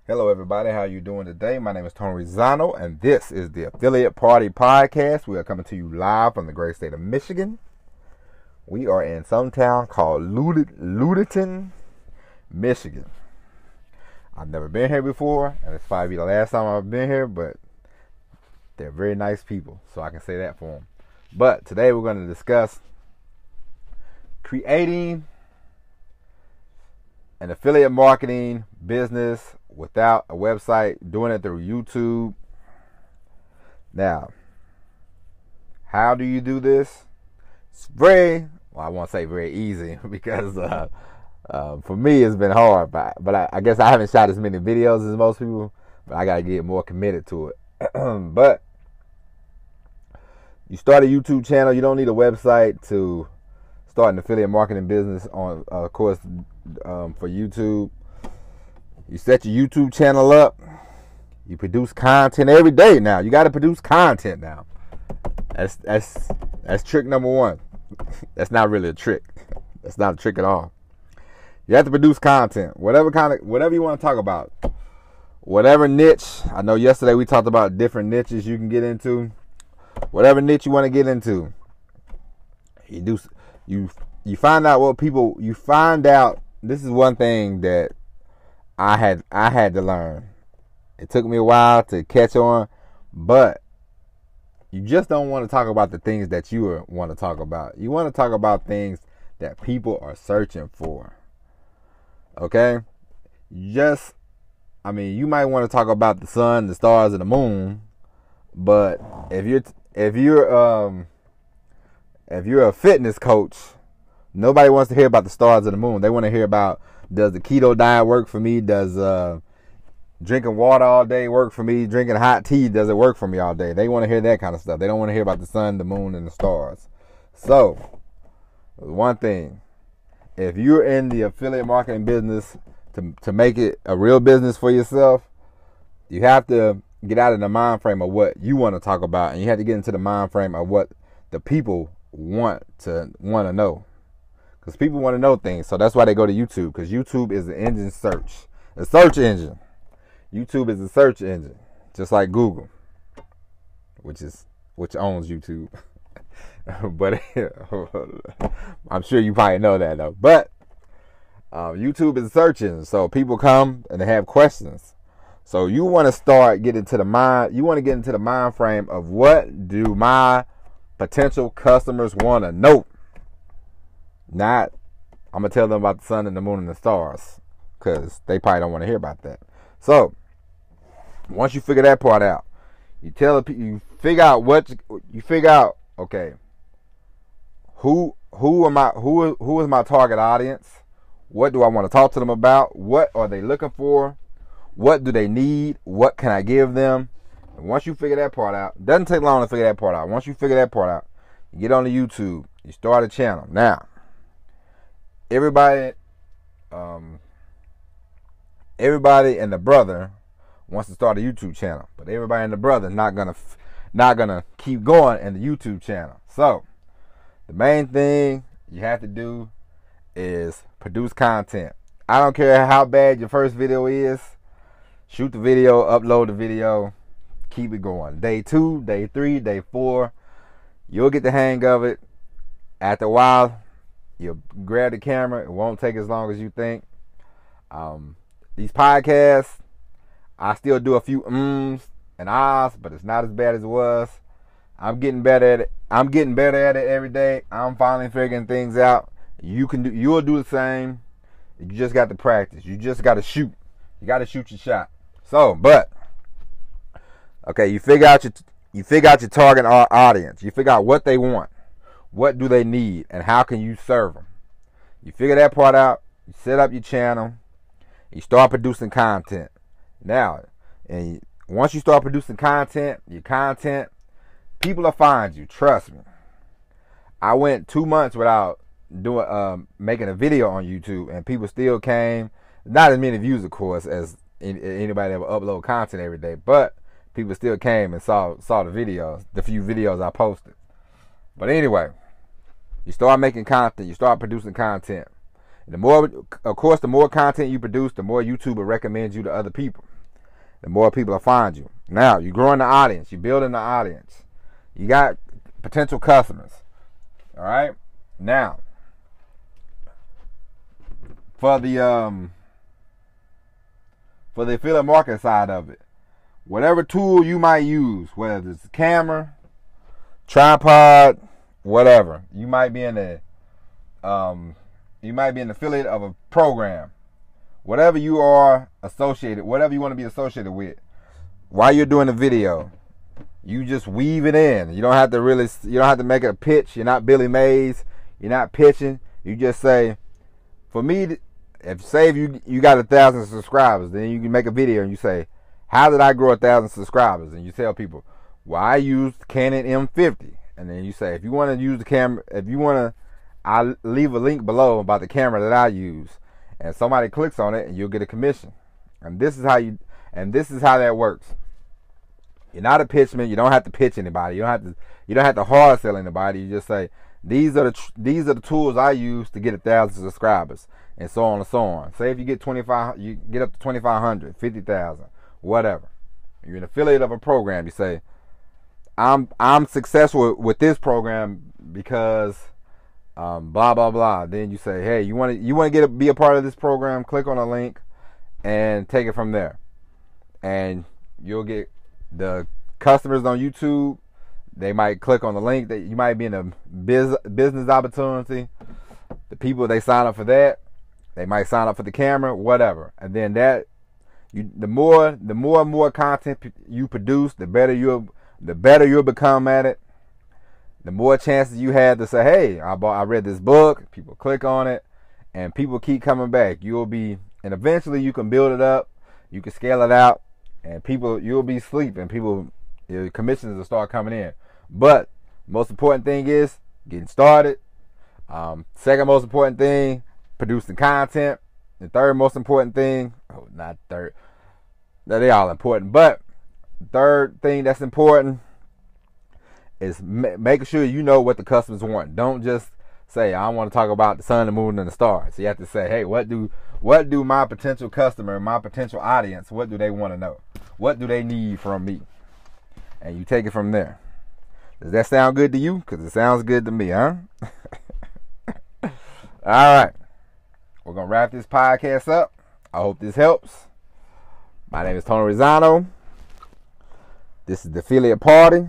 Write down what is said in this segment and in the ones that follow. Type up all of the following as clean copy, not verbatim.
Hello everybody, how you doing today? My name is Tony Rizzano and this is the Affiliate Party Podcast. We are coming to you live from the great state of Michigan. We are in some town called Ludenton, Michigan. I've never been here before, and it's probably the last time I've been here, but they're very nice people, so I can say that for them. But today we're going to discuss creating an affiliate marketing business without a website, doing it through YouTube. Now, how do you do this? It's I won't say very easy because for me it's been hard, but I guess I haven't shot as many videos as most people, but I gotta get more committed to it. But you start a YouTube channel, you don't need a website to start an affiliate marketing business on, of course, for YouTube. You set your YouTube channel up. You produce content every day now. You got to produce content now. That's trick number one. That's not really a trick. That's not a trick at all. You have to produce content. Whatever you want to talk about. Whatever niche. I know yesterday we talked about different niches you can get into. Whatever niche you want to get into. You find out what people, you find out. This is one thing that I had to learn. It took me a while to catch on, but you just don't want to talk about the things that you want to talk about. You want to talk about things that people are searching for. Okay? You might want to talk about the sun, the stars, and the moon, but if you're a fitness coach, nobody wants to hear about the stars and the moon. They want to hear about, does the keto diet work for me? Does drinking water all day work for me? Drinking hot tea, does it work for me all day? They want to hear that kind of stuff. They don't want to hear about the sun, the moon, and the stars. So, one thing, if you're in the affiliate marketing business, to make it a real business for yourself, you have to get out of the mind frame of what you want to talk about, and you have to get into the mind frame of what the people want to know. Because people want to know things. So that's why they go to YouTube. Because YouTube is a search engine. YouTube is a search engine. Just like Google. Which owns YouTube. But I'm sure you probably know that though. But YouTube is a search engine. So people come and they have questions. So you want to start getting to the mind. You want to get into the mind frame of, what do my potential customers want to know? Not, I'm going to tell them about the sun and the moon and the stars, because they probably don't want to hear about that. So, once you figure that part out, you figure out, okay, who is my target audience? What do I want to talk to them about? What are they looking for? What do they need? What can I give them? And once you figure that part out, it doesn't take long to figure that part out. Once you figure that part out, you get on the YouTube, you start a channel. Now, everybody and the brother wants to start a YouTube channel, but everybody and the brother not gonna keep going in the YouTube channel. So the main thing you have to do is produce content. I don't care how bad your first video is. Shoot the video, upload the video, keep it going. Day 2, day 3, day 4, you'll get the hang of it. After a while, you'll grab the camera. It won't take as long as you think. These podcasts, I still do a few ums and ahs, but it's not as bad as it was. I'm getting better at it. I'm getting better at it every day. I'm finally figuring things out. You'll do the same. You just got to practice. You just got to shoot. You got to shoot your shot. So, okay, you figure out your target audience. You figure out what they want. What do they need, and how can you serve them? You figure that part out. You set up your channel. You start producing content. Now, and once you start producing content, people will find you. Trust me. I went 2 months without making a video on YouTube, and people still came. Not as many views, of course, as anybody that would upload content every day, but people still came and saw the few videos I posted. But anyway, you start making content, you start producing content. And the more content you produce, the more YouTube will recommend you to other people. the more people will find you. Now, you're growing the audience. You're building the audience. You got potential customers. All right? Now, for the affiliate marketing side of it, whatever tool you might use, whether it's a camera, tripod, whatever, you might be in an affiliate of a program. Whatever you are associated, whatever you want to be associated with, while you're doing the video, you just weave it in. You don't have to make it a pitch. You're not Billy Mays. You're not pitching. You just say, for me, if you got 1,000 subscribers, then you can make a video and you say, how did I grow 1,000 subscribers? And you tell people, well, I used Canon M50. And then you say, if you want to use the camera, I'll leave a link below about the camera that I use. And somebody clicks on it and you'll get a commission. And this is how that works. You're not a pitchman. You don't have to pitch anybody. You don't have to hard sell anybody. You just say, these are the tools I use to get 1,000 subscribers, and so on and so on. Say if you get 25, you get up to 2,500, 50,000, whatever. You're an affiliate of a program. You say, I'm successful with this program because blah blah blah. Then you say, hey, you want to be a part of this program? Click on a link and take it from there, and you'll get the customers on YouTube. They might click on the link. That you might be in a business opportunity. The people, they sign up for that. They might sign up for the camera, whatever. And then the more and more content you produce, the better you'll become at it. The more chances you have to say, hey, I read this book. People click on it, and people keep coming back. And eventually you can build it up. You can scale it out, and you'll be asleep, and your commissions will start coming in. But most important thing is getting started. Second most important thing, producing content. The third most important thing, not third, they're all important, but the third thing that's important is making sure you know what the customers want. Don't just say, I want to talk about the sun, the moon, and the stars. You have to say, hey, what do my potential customer, my potential audience, what do they want to know? What do they need from me? And you take it from there. Does that sound good to you? Because it sounds good to me, huh? All right. We're going to wrap this podcast up. I hope this helps. My name is Tony Rizzano. This is the Affiliate Party.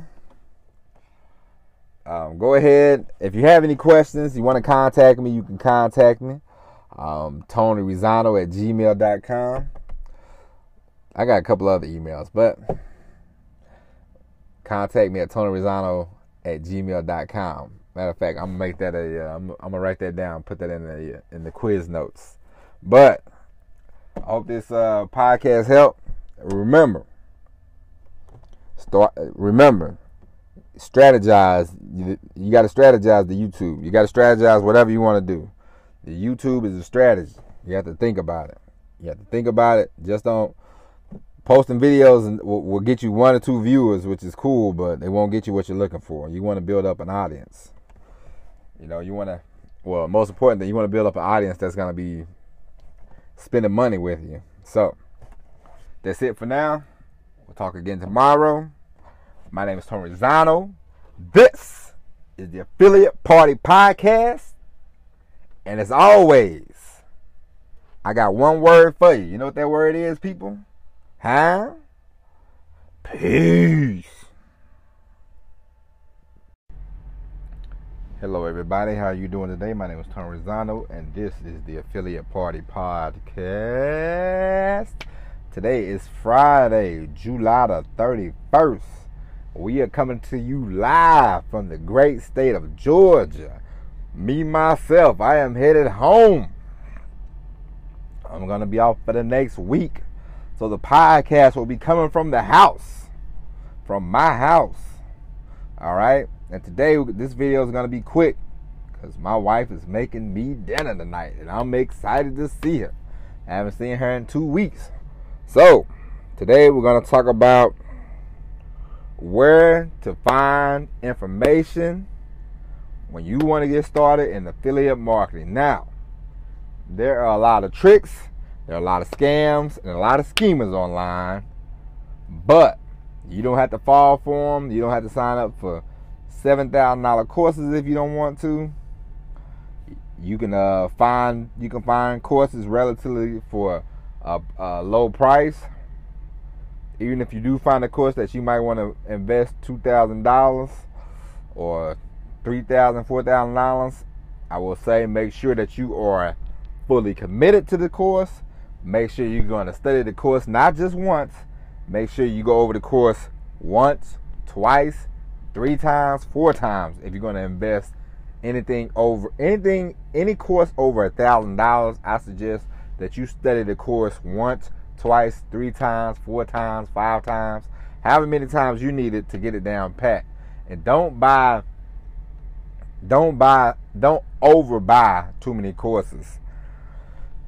Go ahead. If you have any questions, you want to contact me, you can contact me. TonyRizzano@gmail.com. I got a couple other emails, but contact me at TonyRizzano@gmail.com. Matter of fact, I'm gonna make that I'm gonna write that down, put that in the quiz notes. But I hope this podcast helped. Remember, strategize. You got to strategize the YouTube. You got to strategize whatever you want to do. The YouTube is a strategy. You have to think about it. Just don't. Posting videos and will get you 1 or 2 viewers, which is cool, but they won't get you what you're looking for. You want to build up an audience. Most important thing, you want to build up an audience that's going to be spending money with you. So, that's it for now. We'll talk again tomorrow. My name is Tony Rizzano. This is the Affiliate Party Podcast. And as always, I got one word for you. You know what that word is, people? Huh? Peace. Hello, everybody. How are you doing today? My name is Tony Rizzano, and this is the Affiliate Party Podcast. Today is Friday, July the 31st. We are coming to you live from the great state of Georgia. Me, myself, I am headed home. I'm going to be off for the next week. So the podcast will be coming from the house. From my house. All right? And today, this video is going to be quick. Because my wife is making me dinner tonight. And I'm excited to see her. I haven't seen her in 2 weeks. So, today we're going to talk about where to find information when you want to get started in affiliate marketing. Now, there are a lot of tricks, there are a lot of scams, and a lot of schemers online But you don't have to fall for them. You don't have to sign up for $7,000 courses if you don't want to. You can find courses relatively for a low price. Even if you do find a course that you might want to invest $2,000 or $3,000, $4,000, I will say make sure that you are fully committed to the course. Make sure you're going to study the course not just once. Make sure you go over the course once, twice, 3 times, 4 times. If you're going to invest any course over $1,000, I suggest that you study the course once, twice, 3 times, 4 times, 5 times, however many times you need it to get it down pat. And don't overbuy too many courses.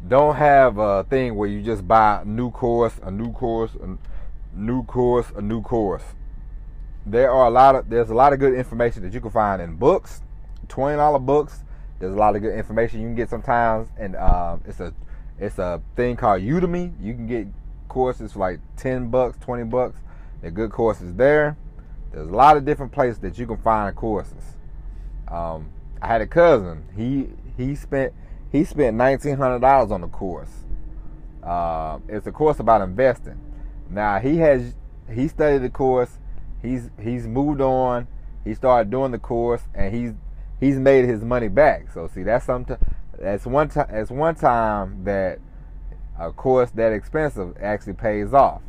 Don't have a thing where you just buy a new course. There's a lot of good information that you can find in books, $20 books. There's a lot of good information you can get sometimes, and it's a thing called Udemy. You can get courses for like $10, $20. They're good courses there. There's a lot of different places that you can find courses. I had a cousin. He spent $1,900 on the course. It's a course about investing. Now he studied the course. He's moved on. He started doing the course, and he's made his money back. So see, that's one time that a course that expensive actually pays off.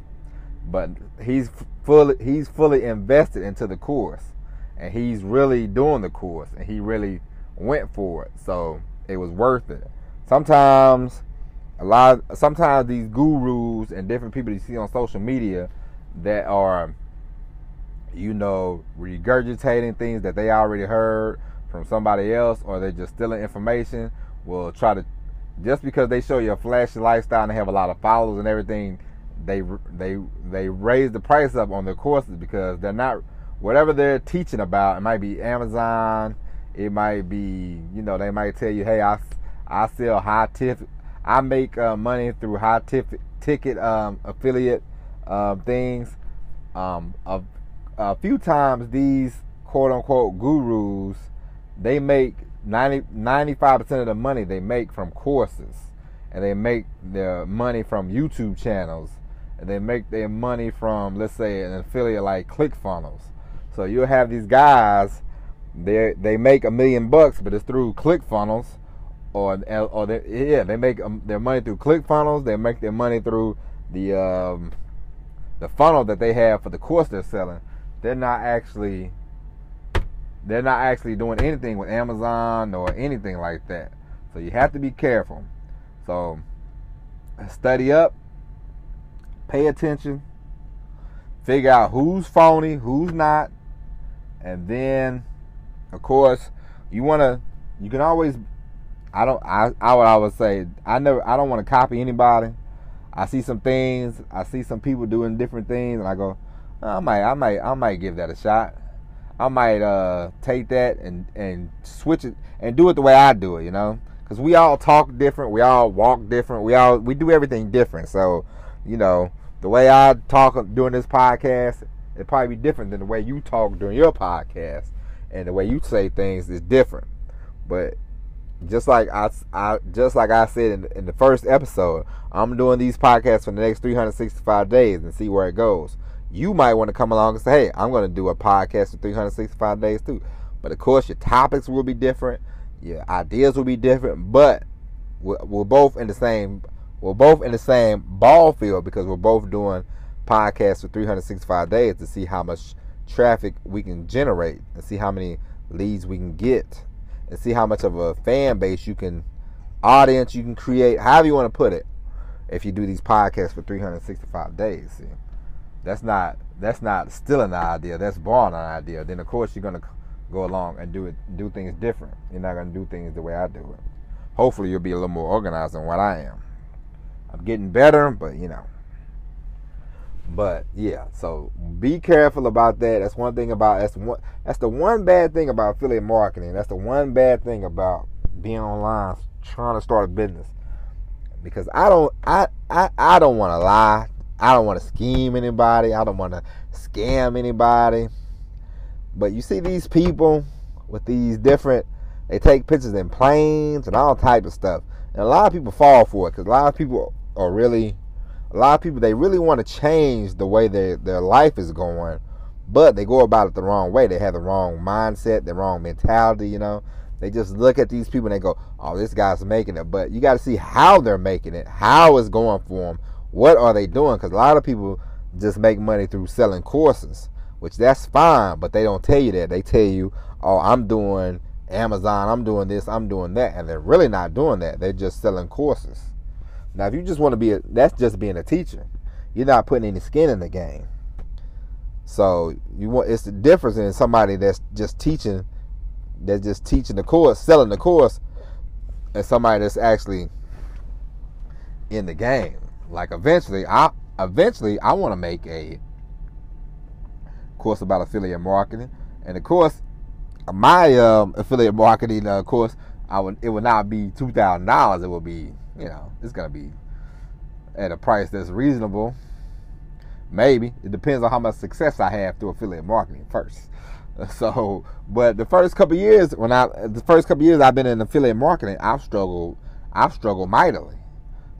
But he's fully invested into the course, and he's really doing the course, and he really went for it. So it was worth it. Sometimes these gurus and different people you see on social media that are, regurgitating things that they already heard from somebody else, or they're just stealing information, will try to, just because they show you a flashy lifestyle and they have a lot of followers and everything, they raise the price up on their courses because they're not, whatever they're teaching about, it might be Amazon, it might be, they might tell you, hey, I sell I make money through high ticket affiliate things. A few times these quote unquote gurus, they make 95% of the money they make from courses, and they make their money from YouTube channels, and they make their money from, let's say, an affiliate like ClickFunnels. So you'll have these guys, they make $1 million, but it's through ClickFunnels, they make their money through ClickFunnels. They make their money through the funnel that they have for the course they're selling. They're not actually doing anything with Amazon or anything like that. So you have to be careful. So study up, pay attention, figure out who's phony, who's not, and then, of course, you can always. I would always say I don't want to copy anybody. I see some things, I see some people doing different things, and I go, I might give that a shot. I might take that and switch it and do it the way I do it, because we all talk different, we all walk different, we do everything different. So, the way I talk during this podcast, it'd probably be different than the way you talk during your podcast, and the way you say things is different. But just like I said in the first episode, I'm doing these podcasts for the next 365 days and see where it goes. You might want to come along and say, hey, I'm going to do a podcast for 365 days too. But of course, your topics will be different, your ideas will be different, but we're both in the same ball field, because we're both doing podcasts for 365 days to see how much traffic we can generate and see how many leads we can get, and see how much of a fan base audience you can create, however you want to put it, if you do these podcasts for 365 days. See, that's not stealing the idea, that's borrowing an idea. Then of course you're going to go along and do things different. You're not going to do things the way I do it. Hopefully you'll be a little more organized than what I am. I'm getting better, but yeah, so be careful about that. That's the one bad thing about affiliate marketing. That's the one bad thing about being online trying to start a business. Because I don't want to lie. I don't want to scheme anybody. I don't want to scam anybody. But you see these people with these different, they take pictures in planes and all type of stuff. And a lot of people fall for it because a lot of people, they really want to change the way their life is going. But they go about it the wrong way. They have the wrong mindset, the wrong mentality, you know. They just look at these people and they go, oh, this guy's making it. But you got to see how they're making it, how it's going for them, what are they doing? Because a lot of people just make money through selling courses, which that's fine, but they don't tell you that. They tell you, oh, I'm doing Amazon, I'm doing this, I'm doing that. And they're really not doing that. They're just selling courses. Now, if you just want to be, that's just being a teacher. You're not putting any skin in the game. So it's the difference in somebody that's just teaching the course, selling the course, and somebody that's actually in the game. Like eventually I want to make a course about affiliate marketing, and of course my affiliate marketing course, it would not be $2,000. It would be, it's gonna be at a price that's reasonable. Maybe. It depends on how much success I have through affiliate marketing first. So, but the first couple of years I've been in affiliate marketing, I've struggled mightily.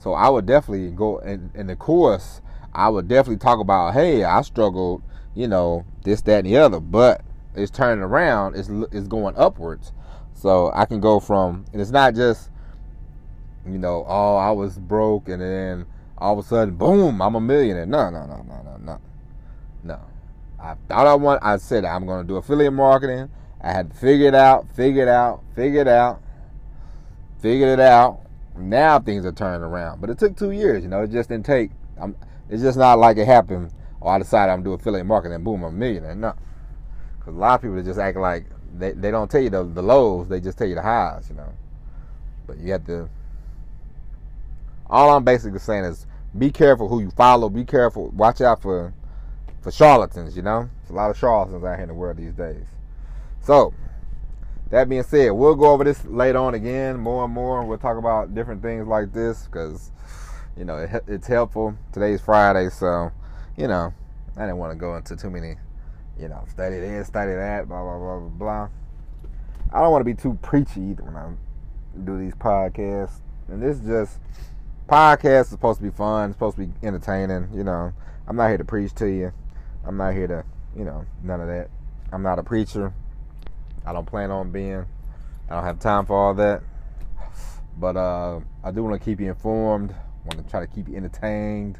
So I would definitely go in the course. I would definitely talk about, hey, I struggled, this, that, and the other. But it's turning around. It's going upwards. So I can go from, and it's not just, oh, I was broke and then all of a sudden, boom, I'm a millionaire. No. I said I'm going to do affiliate marketing. I had to figure it out. Figured it out. Now things are turning around. But it took 2 years, It just didn't take. It's just not like it happened. Oh, I decided I'm going to do affiliate marketing and boom, I'm a millionaire. No. Because a lot of people just act like they don't tell you the lows. They just tell you the highs, But you have to. All I'm basically saying is be careful who you follow. Be careful. Watch out for charlatans, There's a lot of charlatans out here in the world these days. So, that being said, we'll go over this later on again, more and more. We'll talk about different things like this because, it's helpful. Today's Friday, so, I didn't want to go into too many, study this, study that, blah, blah, blah, blah, blah. I don't want to be too preachy either when I do these podcasts. And this is just, podcasts is supposed to be fun, it's supposed to be entertaining, I'm not here to preach to you. I'm not here to, none of that. I'm not a preacher. I don't plan on being. I don't have time for all that. But I do want to keep you informed. I want to try to keep you entertained.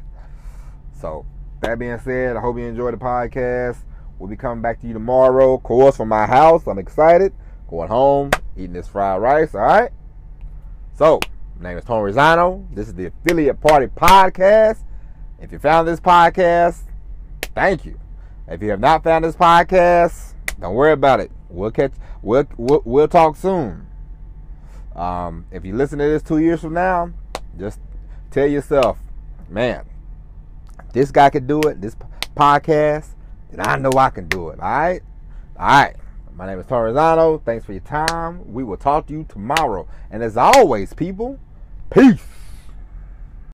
So, that being said, I hope you enjoyed the podcast. We'll be coming back to you tomorrow. Of course, from my house. I'm excited. Going home, eating this fried rice. All right? So, my name is Tony Rosano. This is the Affiliate Party Podcast. If you found this podcast, thank you. If you have not found this podcast, don't worry about it. We'll talk soon. If you listen to this 2 years from now, just tell yourself, man, this guy could do it, this podcast, then I know I can do it. All right? All right. My name is Tony Rosano. Thanks for your time. We will talk to you tomorrow. And as always, people, peace.